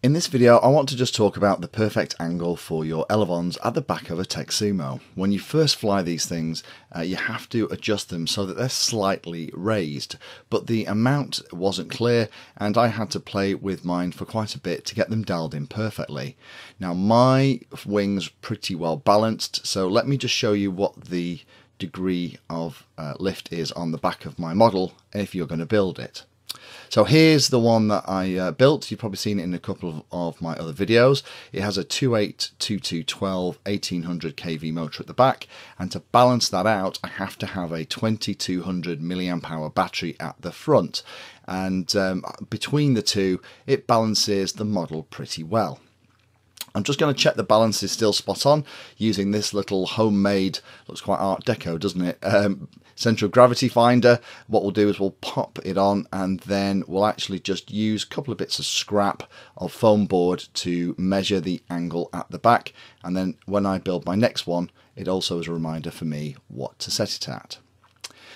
In this video, I want to just talk about the perfect angle for your elevons at the back of a TekSumo. When you first fly these things, you have to adjust them so that they're slightly raised, but the amount wasn't clear and I had to play with mine for quite a bit to get them dialed in perfectly. Now my wing's pretty well balanced, so let me just show you what the degree of lift is on the back of my model if you're going to build it. So here's the one that I built. You've probably seen it in a couple of my other videos. It has a 282212 1800 kV motor at the back, and to balance that out I have to have a 2200 milliamp hour battery at the front, and between the two it balances the model pretty well. I'm just going to check the balance is still spot on using this little homemade, looks quite Art Deco, doesn't it, central gravity finder. What we'll do is we'll pop it on and then we'll actually just use a couple of bits of scrap of foam board to measure the angle at the back, and then when I build my next one it also is a reminder for me what to set it at.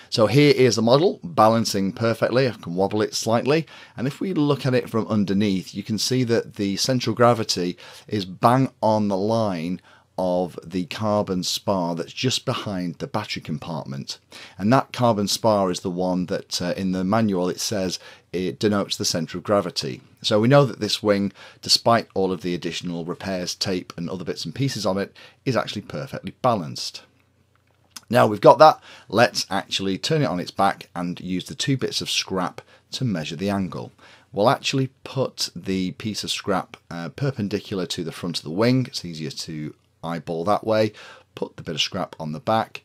So here is the model balancing perfectly. I can wobble it slightly, and if we look at it from underneath you can see that the central gravity is bang on the line of the carbon spar that's just behind the battery compartment, and that carbon spar is the one that in the manual it says it denotes the central gravity. So we know that this wing, despite all of the additional repairs, tape and other bits and pieces on it, is actually perfectly balanced. Now we've got that, let's actually turn it on its back and use the two bits of scrap to measure the angle. We'll actually put the piece of scrap perpendicular to the front of the wing. It's easier to eyeball that way. Put the bit of scrap on the back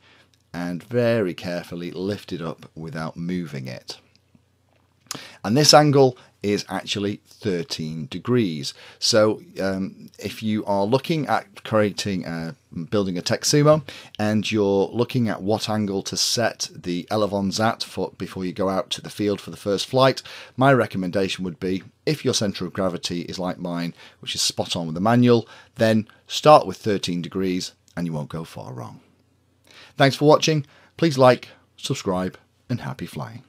and very carefully lift it up without moving it. And this angle is actually 13 degrees. So if you are looking at building a TekSumo and you're looking at what angle to set the elevons at before you go out to the field for the first flight, my recommendation would be, if your centre of gravity is like mine, which is spot on with the manual, then start with 13 degrees and you won't go far wrong. Thanks for watching. Please like, subscribe, and happy flying.